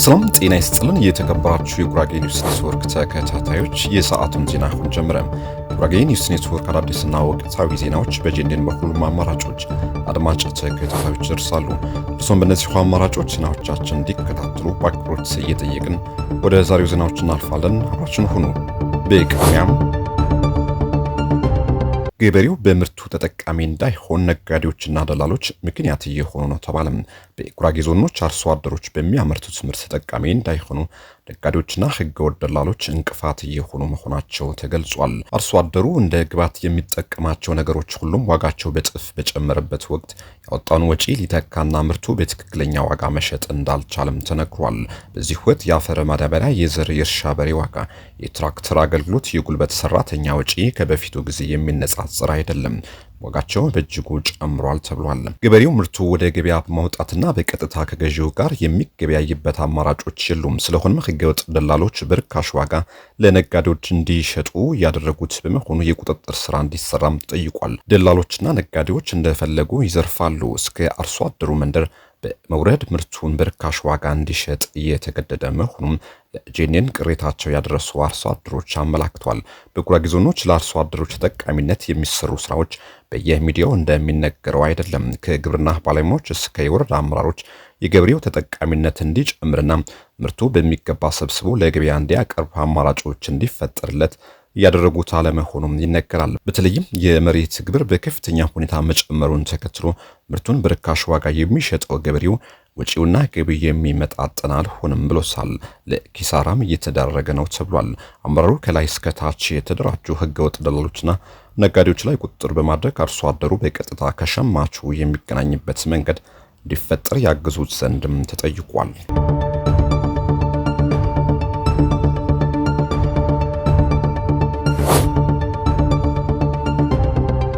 ሰላም ጤና ይስጥልን የተከበራችሁ የጉራጌ ኒውስ ኔትወርክ ተከታታዮች የሰዓቱን ዜና አሁን ጀመረ። ጉራጌ ኒውስ ኔትወርክ አዳዲስና ወቅታዊ ዜናዎች በጄንዴን በሁሉም አማራጮች አድማጭ ተከታታዮች ይደርሳሉ። እርሶም በእነዚህ አማራጮች ዜናዎቻችን እንዲከታተሉ በአክብሮት እየጠየቅን ወደ ዛሬው ዜናዎች እናልፋለን። አብራችሁን ሁኑ። በቅድሚያም ገበሬው በምርቱ ተጠቃሚ እንዳይሆን ነጋዴዎችና ደላሎች ምክንያት እየሆኑ ነው ተባለ። በጉራጌ ዞኖች አርሶ አደሮች በሚያመርቱት ምርት ተጠቃሚ እንዳይሆኑ ነጋዴዎችና ህገወጥ ደላሎች እንቅፋት እየሆኑ መሆናቸው ተገልጿል። አርሶ አደሩ እንደ ግብዓት የሚጠቀማቸው ነገሮች ሁሉም ዋጋቸው በጥፍ በጨመረበት ወቅት ያወጣውን ወጪ ሊተካና ምርቱ በትክክለኛ ዋጋ መሸጥ እንዳልቻለም ተነግሯል። በዚህ ወቅት የአፈር ማዳበሪያ፣ የዘር፣ የእርሻ በሬ ዋጋ፣ የትራክተር አገልግሎት፣ የጉልበት ሰራተኛ ወጪ ከበፊቱ ጊዜ የሚነጻጸር አይደለም። ዋጋቸው በእጅጉ ጨምሯል ተብሏል። ገበሬው ምርቱ ወደ ገበያ በማውጣትና በቀጥታ ከገዢው ጋር የሚገበያይበት አማራጮች የሉም። ስለሆነም ህገወጥ ደላሎች በርካሽ ዋጋ ለነጋዴዎች እንዲሸጡ ያደረጉት በመሆኑ የቁጥጥር ስራ እንዲሰራም ጠይቋል። ደላሎችና ነጋዴዎች እንደፈለጉ ይዘርፋሉ። እስከ አርሶ አደሩ መንደር በመውረድ ምርቱን በርካሽ ዋጋ እንዲሸጥ እየተገደደ መሆኑም ለጄኔን ቅሬታቸው ያደረሱ አርሶ አደሮች አመላክቷል። በጉራጌ ዞኖች ለአርሶ አደሮች ተጠቃሚነት የሚሰሩ ስራዎች በየሚዲያው እንደሚነገረው አይደለም። ከግብርና ባለሙያዎች እስከ የወረዳ አመራሮች የገበሬው ተጠቃሚነት እንዲጨምርና ምርቱ በሚገባ ሰብስቦ ለገበያ እንዲያቀርብ አማራጮች እንዲፈጠርለት ያደረጉት አለመሆኑም ይነገራል። በተለይም የመሬት ግብር በከፍተኛ ሁኔታ መጨመሩን ተከትሎ ምርቱን በርካሽ ዋጋ የሚሸጠው ገበሬው ወጪውና ገቢው የሚመጣጠን አልሆነም ብሎሳል። ለኪሳራም እየተዳረገ ነው ተብሏል። አመራሩ ከላይ እስከ ታች የተደራጁ ህገወጥ ደላሎችና ነጋዴዎች ላይ ቁጥጥር በማድረግ አርሶ አደሩ በቀጥታ ከሸማቹ የሚገናኝበት መንገድ እንዲፈጠር ያግዙት ዘንድም ተጠይቋል።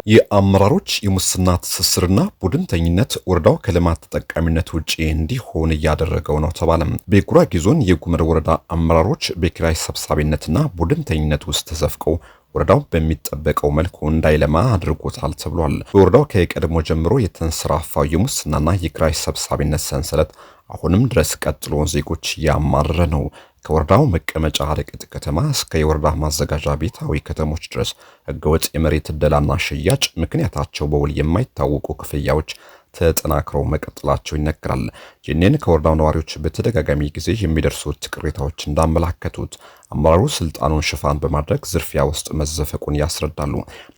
የአመራሮች የሙስና ትስስርና ቡድንተኝነት ወረዳው ከልማት ተጠቃሚነት ውጪ እንዲሆን እያደረገው ነው ተባለ። በጉራጌ ዞን የጉመር ወረዳ አመራሮች በኪራይ ሰብሳቢነትና ቡድንተኝነት ውስጥ ተዘፍቀው ወረዳው በሚጠበቀው መልኩ እንዳይለማ አድርጎታል ተብሏል። በወረዳው ከቀድሞ ጀምሮ የተንሰራፋው የሙስናና የኪራይ ሰብሳቢነት ሰንሰለት አሁንም ድረስ ቀጥሎ ዜጎች ያማረረ ነው። ከወረዳው መቀመጫ አረቅት ከተማ እስከ የወረዳ ማዘጋጃ ቤታዊ ከተሞች ድረስ ህገወጥ የመሬት ዕደላና ሽያጭ ምክንያታቸው በውል የማይታወቁ ክፍያዎች ተጠናክረው መቀጠላቸው ይነገራል። ጄኔን ከወረዳው ነዋሪዎች በተደጋጋሚ ጊዜ የሚደርሱት ቅሬታዎች እንዳመላከቱት አመራሩ ስልጣኑን ሽፋን በማድረግ ዝርፊያ ውስጥ መዘፈቁን ያስረዳሉ።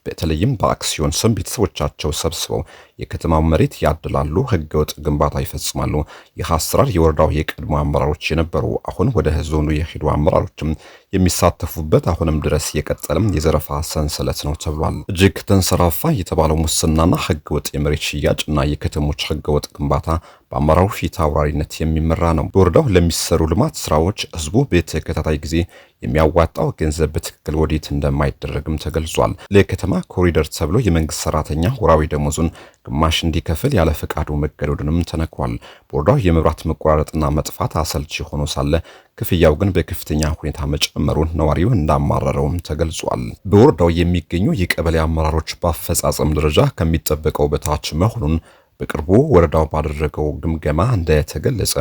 በተለይም በአክሲዮን ስም ቤተሰቦቻቸው ሰብስበው የከተማው መሬት ያድላሉ፣ ህገወጥ ግንባታ ይፈጽማሉ። ይህ አሰራር የወረዳው የቀድሞ አመራሮች የነበሩ አሁን ወደ ዞኑ የሄዱ አመራሮችም የሚሳተፉበት አሁንም ድረስ የቀጠለም የዘረፋ ሰንሰለት ነው ተብሏል። እጅግ ተንሰራፋ የተባለው ሙስናና ህገወጥ የመሬት ሽያጭና የከተሞች ህገወጥ ግንባታ በአመራሩ ፊት አውራሪነት የሚመራ ነው። በወረዳው ለሚሰሩ ልማት ስራዎች ህዝቡ በተከታታይ ጊዜ የሚያዋጣው ገንዘብ በትክክል ወዴት እንደማይደረግም ተገልጿል። ለከተማ ኮሪደር ተብሎ የመንግስት ሰራተኛ ወራዊ ደሞዙን ግማሽ እንዲከፍል ያለ ፈቃዱ መገደዱንም ተነግሯል። በወረዳው የመብራት መቆራረጥና መጥፋት አሰልቺ ሆኖ ሳለ ክፍያው ግን በከፍተኛ ሁኔታ መጨመሩን ነዋሪው እንዳማረረውም ተገልጿል። በወረዳው የሚገኙ የቀበሌ አመራሮች በአፈጻጸም ደረጃ ከሚጠበቀው በታች መሆኑን በቅርቡ ወረዳው ባደረገው ግምገማ እንደተገለጸ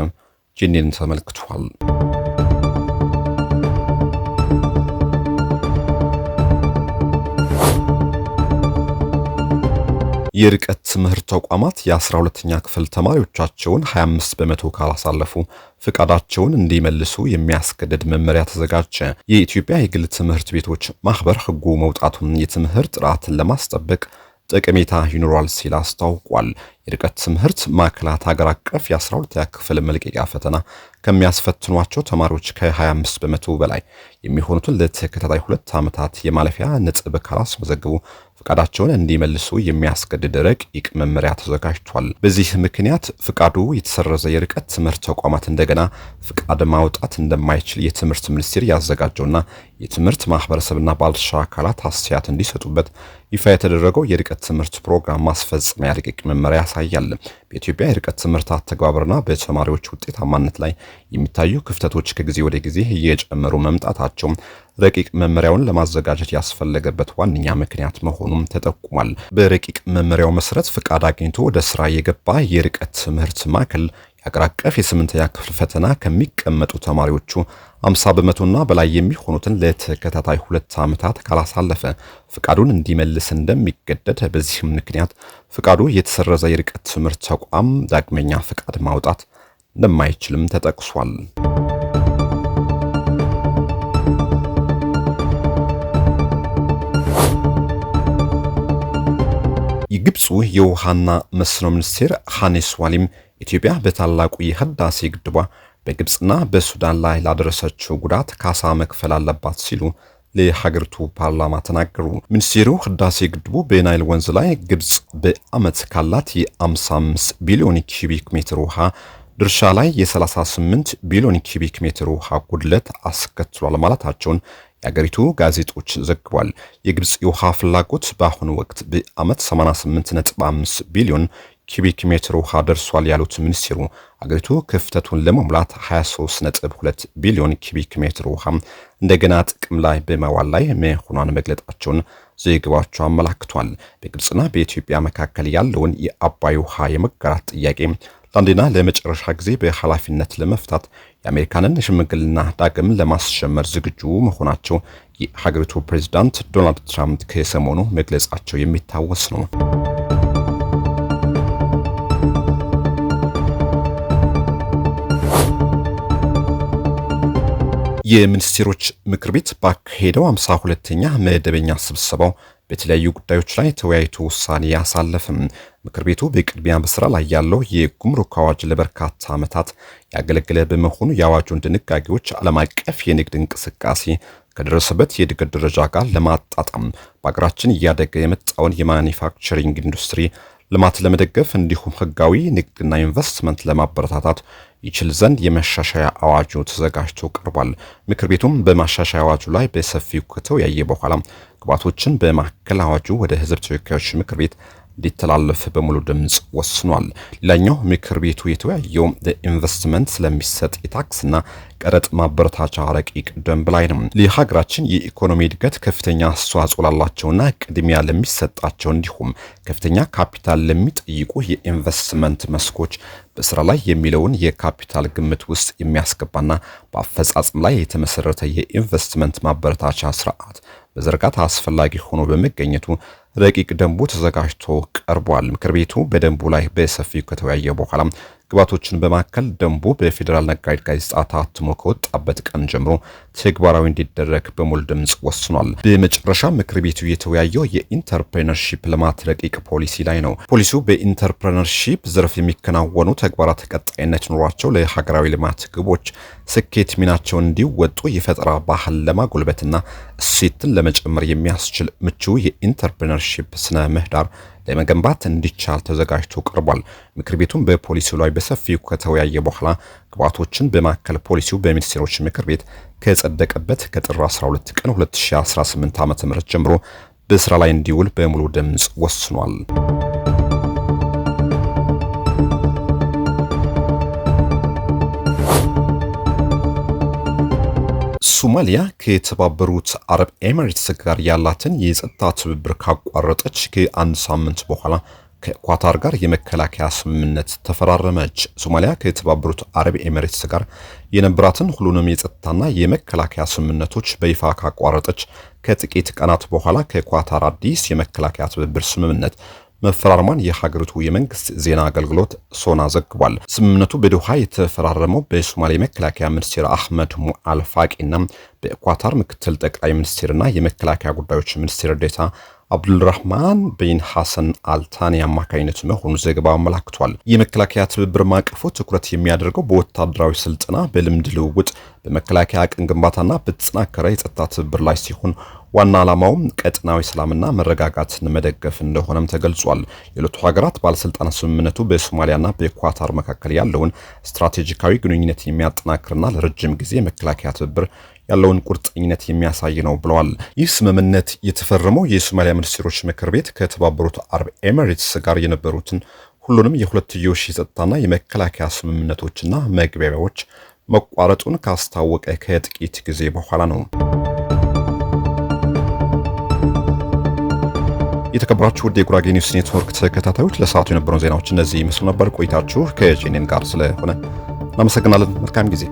ጄኔን ተመልክቷል። የርቀት ትምህርት ተቋማት የ12ኛ ክፍል ተማሪዎቻቸውን 25 በመቶ ካላሳለፉ ፍቃዳቸውን እንዲመልሱ የሚያስገድድ መመሪያ ተዘጋጀ። የኢትዮጵያ የግል ትምህርት ቤቶች ማህበር ህጉ መውጣቱን የትምህርት ጥራትን ለማስጠበቅ ጠቀሜታ ይኖራል ሲል አስታውቋል። የርቀት ትምህርት ማዕከላት ሀገር አቀፍ የ12ኛ ክፍል መልቀቂያ ፈተና ከሚያስፈትኗቸው ተማሪዎች ከ25 በመቶ በላይ የሚሆኑትን ለተከታታይ 2 ዓመታት የማለፊያ ነጥብ ካላስመዘገቡ ፍቃዳቸውን እንዲመልሱ የሚያስገድድ ረቂቅ መመሪያ ተዘጋጅቷል። በዚህ ምክንያት ፍቃዱ የተሰረዘ የርቀት ትምህርት ተቋማት እንደገና ፍቃድ ማውጣት እንደማይችል የትምህርት ሚኒስቴር ያዘጋጀውና የትምህርት ማህበረሰብና ባለድርሻ አካላት አስተያየት እንዲሰጡበት ይፋ የተደረገው የርቀት ትምህርት ፕሮግራም ማስፈጸሚያ ረቂቅ መመሪያ ያሳያል። በኢትዮጵያ የርቀት ትምህርት አተግባበርና በተማሪዎች ውጤታማነት ላይ የሚታዩ ክፍተቶች ከጊዜ ወደ ጊዜ እየጨመሩ መምጣታቸው ረቂቅ መመሪያውን ለማዘጋጀት ያስፈለገበት ዋነኛ ምክንያት መሆኑም ተጠቁሟል። በረቂቅ መመሪያው መሰረት ፍቃድ አግኝቶ ወደ ስራ የገባ የርቀት ትምህርት ማዕከል ሀገር አቀፍ የ8ኛ ክፍል ፈተና ከሚቀመጡ ተማሪዎቹ 50 በመቶና በላይ የሚሆኑትን ለተከታታይ 2 ዓመታት ካላሳለፈ ፍቃዱን እንዲመልስ እንደሚገደድ፣ በዚህም ምክንያት ፍቃዱ የተሰረዘ የርቀት ትምህርት ተቋም ዳግመኛ ፍቃድ ማውጣት እንደማይችልም ተጠቅሷል። የግብፁ የውሃና መስኖ ሚኒስቴር ሐኒስ ዋሊም ኢትዮጵያ በታላቁ የህዳሴ ግድቧ በግብፅና በሱዳን ላይ ላደረሰችው ጉዳት ካሳ መክፈል አለባት ሲሉ ለሀገሪቱ ፓርላማ ተናገሩ። ሚኒስቴሩ ህዳሴ ግድቡ በናይል ወንዝ ላይ ግብፅ በዓመት ካላት የ55 ቢሊዮን ኪዩቢክ ሜትር ውሃ ድርሻ ላይ የ38 ቢሊዮን ኪዩቢክ ሜትር ውሃ ጉድለት አስከትሏል ማለታቸውን የአገሪቱ ጋዜጦች ዘግቧል። የግብፅ የውሃ ፍላጎት በአሁኑ ወቅት በዓመት 88.5 ቢሊዮን ኪዩቢክ ሜትር ውሃ ደርሷል ያሉት ሚኒስቴሩ አገሪቱ ክፍተቱን ለመሙላት 23.2 ቢሊዮን ኪዩቢክ ሜትር ውሃ እንደገና ጥቅም ላይ በማዋል ላይ መሆኗን መግለጣቸውን ዘገባዎቹ አመላክቷል። በግብፅና በኢትዮጵያ መካከል ያለውን የአባይ ውሃ የመጋራት ጥያቄ ለአንዴና ለመጨረሻ ጊዜ በኃላፊነት ለመፍታት የአሜሪካንን ሽምግልና ዳግም ለማስጀመር ዝግጁ መሆናቸው የሀገሪቱ ፕሬዝዳንት ዶናልድ ትራምፕ ከሰሞኑ መግለጻቸው የሚታወስ ነው። የሚኒስትሮች ምክር ቤት ባካሄደው 52ኛ መደበኛ ስብሰባው በተለያዩ ጉዳዮች ላይ ተወያይቶ ውሳኔ ያሳለፈም። ምክር ቤቱ በቅድሚያ በስራ ላይ ያለው የጉምሩክ አዋጅ ለበርካታ ዓመታት ያገለገለ በመሆኑ የአዋጁን ድንጋጌዎች ዓለም አቀፍ የንግድ እንቅስቃሴ ከደረሰበት የእድገት ደረጃ ጋር ለማጣጣም በአገራችን እያደገ የመጣውን የማኒፋክቸሪንግ ኢንዱስትሪ ልማት ለመደገፍ እንዲሁም ህጋዊ ንግድና ኢንቨስትመንት ለማበረታታት ይችል ዘንድ የማሻሻያ አዋጁ ተዘጋጅቶ ቀርቧል። ምክር ቤቱም በማሻሻያ አዋጁ ላይ በሰፊው ከተወያየ በኋላ ግባቶችን በማከል አዋጁ ወደ ህዝብ ተወካዮች ምክር ቤት እንዲተላለፍ በሙሉ ድምጽ ወስኗል። ሌላኛው ምክር ቤቱ የተወያየው ለኢንቨስትመንት ስለሚሰጥ የታክስና ቀረጥ ማበረታቻ ረቂቅ ደንብ ላይ ነው። ለሀገራችን የኢኮኖሚ እድገት ከፍተኛ አስተዋጽኦ ላላቸውና ቅድሚያ ለሚሰጣቸው እንዲሁም ከፍተኛ ካፒታል ለሚጠይቁ የኢንቨስትመንት መስኮች በስራ ላይ የሚለውን የካፒታል ግምት ውስጥ የሚያስገባና በአፈጻጸም ላይ የተመሰረተ የኢንቨስትመንት ማበረታቻ ስርዓት በዘርጋታ አስፈላጊ ሆኖ በመገኘቱ ረቂቅ ደንቡ ተዘጋጅቶ ቀርቧል። ምክር ቤቱ በደንቡ ላይ በሰፊው ከተወያየ በኋላ ግባቶችን በማከል ደንቡ በፌዴራል ነጋሪት ጋዜጣ ታትሞ ከወጣበት ቀን ጀምሮ ተግባራዊ እንዲደረግ በሙሉ ድምጽ ወስኗል። በመጨረሻ ምክር ቤቱ የተወያየው የኢንተርፕሬነርሺፕ ልማት ረቂቅ ፖሊሲ ላይ ነው። ፖሊሲው በኢንተርፕሬነርሺፕ ዘርፍ የሚከናወኑ ተግባራት ቀጣይነት ኖሯቸው ለሀገራዊ ልማት ግቦች ስኬት ሚናቸውን እንዲወጡ የፈጠራ ባህል ለማጎልበትና እሴትን ለመጨመር የሚያስችል ምቹ የኢንተርፕሬነርሺፕ ስነ ምህዳር ለመገንባት እንዲቻል ተዘጋጅቶ ቀርቧል። ምክር ቤቱም በፖሊሲው ላይ በሰፊው ከተወያየ በኋላ ግባቶችን በማከል ፖሊሲው በሚኒስትሮች ምክር ቤት ከጸደቀበት ከጥር 12 ቀን 2018 ዓ.ም ጀምሮ በስራ ላይ እንዲውል በሙሉ ድምጽ ወስኗል። ሶማሊያ ከተባበሩት አረብ ኤሚሬትስ ጋር ያላትን የጸጥታ ትብብር ካቋረጠች ከአንድ ሳምንት በኋላ ከኳታር ጋር የመከላከያ ስምምነት ተፈራረመች። ሶማሊያ ከተባበሩት አረብ ኤሚሬትስ ጋር የነበራትን ሁሉንም የጸጥታና የመከላከያ ስምምነቶች በይፋ ካቋረጠች ከጥቂት ቀናት በኋላ ከኳታር አዲስ የመከላከያ ትብብር ስምምነት መፈራረሟን የሀገሪቱ የመንግስት ዜና አገልግሎት ሶና ዘግቧል። ስምምነቱ በዶሃ የተፈራረመው በሶማሌ መከላከያ ሚኒስትር አህመድ ሙአል ፋቂና በኳታር ምክትል ጠቅላይ ሚኒስትርና የመከላከያ ጉዳዮች ሚኒስትር ዴታ አብዱልራህማን ቢን ሐሰን አልታኒ አማካኝነት መሆኑ ዘገባው አመላክቷል። የመከላከያ ትብብር ማቀፉ ትኩረት የሚያደርገው በወታደራዊ ስልጠና፣ በልምድ ልውውጥ፣ በመከላከያ አቅም ግንባታና በተጠናከረ የጸጥታ ትብብር ላይ ሲሆን ዋና ዓላማውም ቀጠናዊ ሰላምና መረጋጋትን መደገፍ እንደሆነም ተገልጿል። የሁለቱ ሀገራት ባለስልጣናት ስምምነቱ በሶማሊያና በኳታር መካከል ያለውን ስትራቴጂካዊ ግንኙነት የሚያጠናክርና ለረጅም ጊዜ መከላከያ ትብብር ያለውን ቁርጠኝነት የሚያሳይ ነው ብለዋል። ይህ ስምምነት የተፈረመው የሶማሊያ ሚኒስትሮች ምክር ቤት ከተባበሩት አረብ ኤሚሬትስ ጋር የነበሩትን ሁሉንም የሁለትዮሽ የጸጥታና የመከላከያ ስምምነቶችና መግባቢያዎች መቋረጡን ካስታወቀ ከጥቂት ጊዜ በኋላ ነው። የተከበራችሁ ውድ የጉራጌ ኒውስ ኔትወርክ ተከታታዮች ለሰዓቱ የነበሩን ዜናዎች እነዚህ ይመስሉ ነበር። ቆይታችሁ ከጄኔን ጋር ስለሆነ እናመሰግናለን። መልካም ጊዜ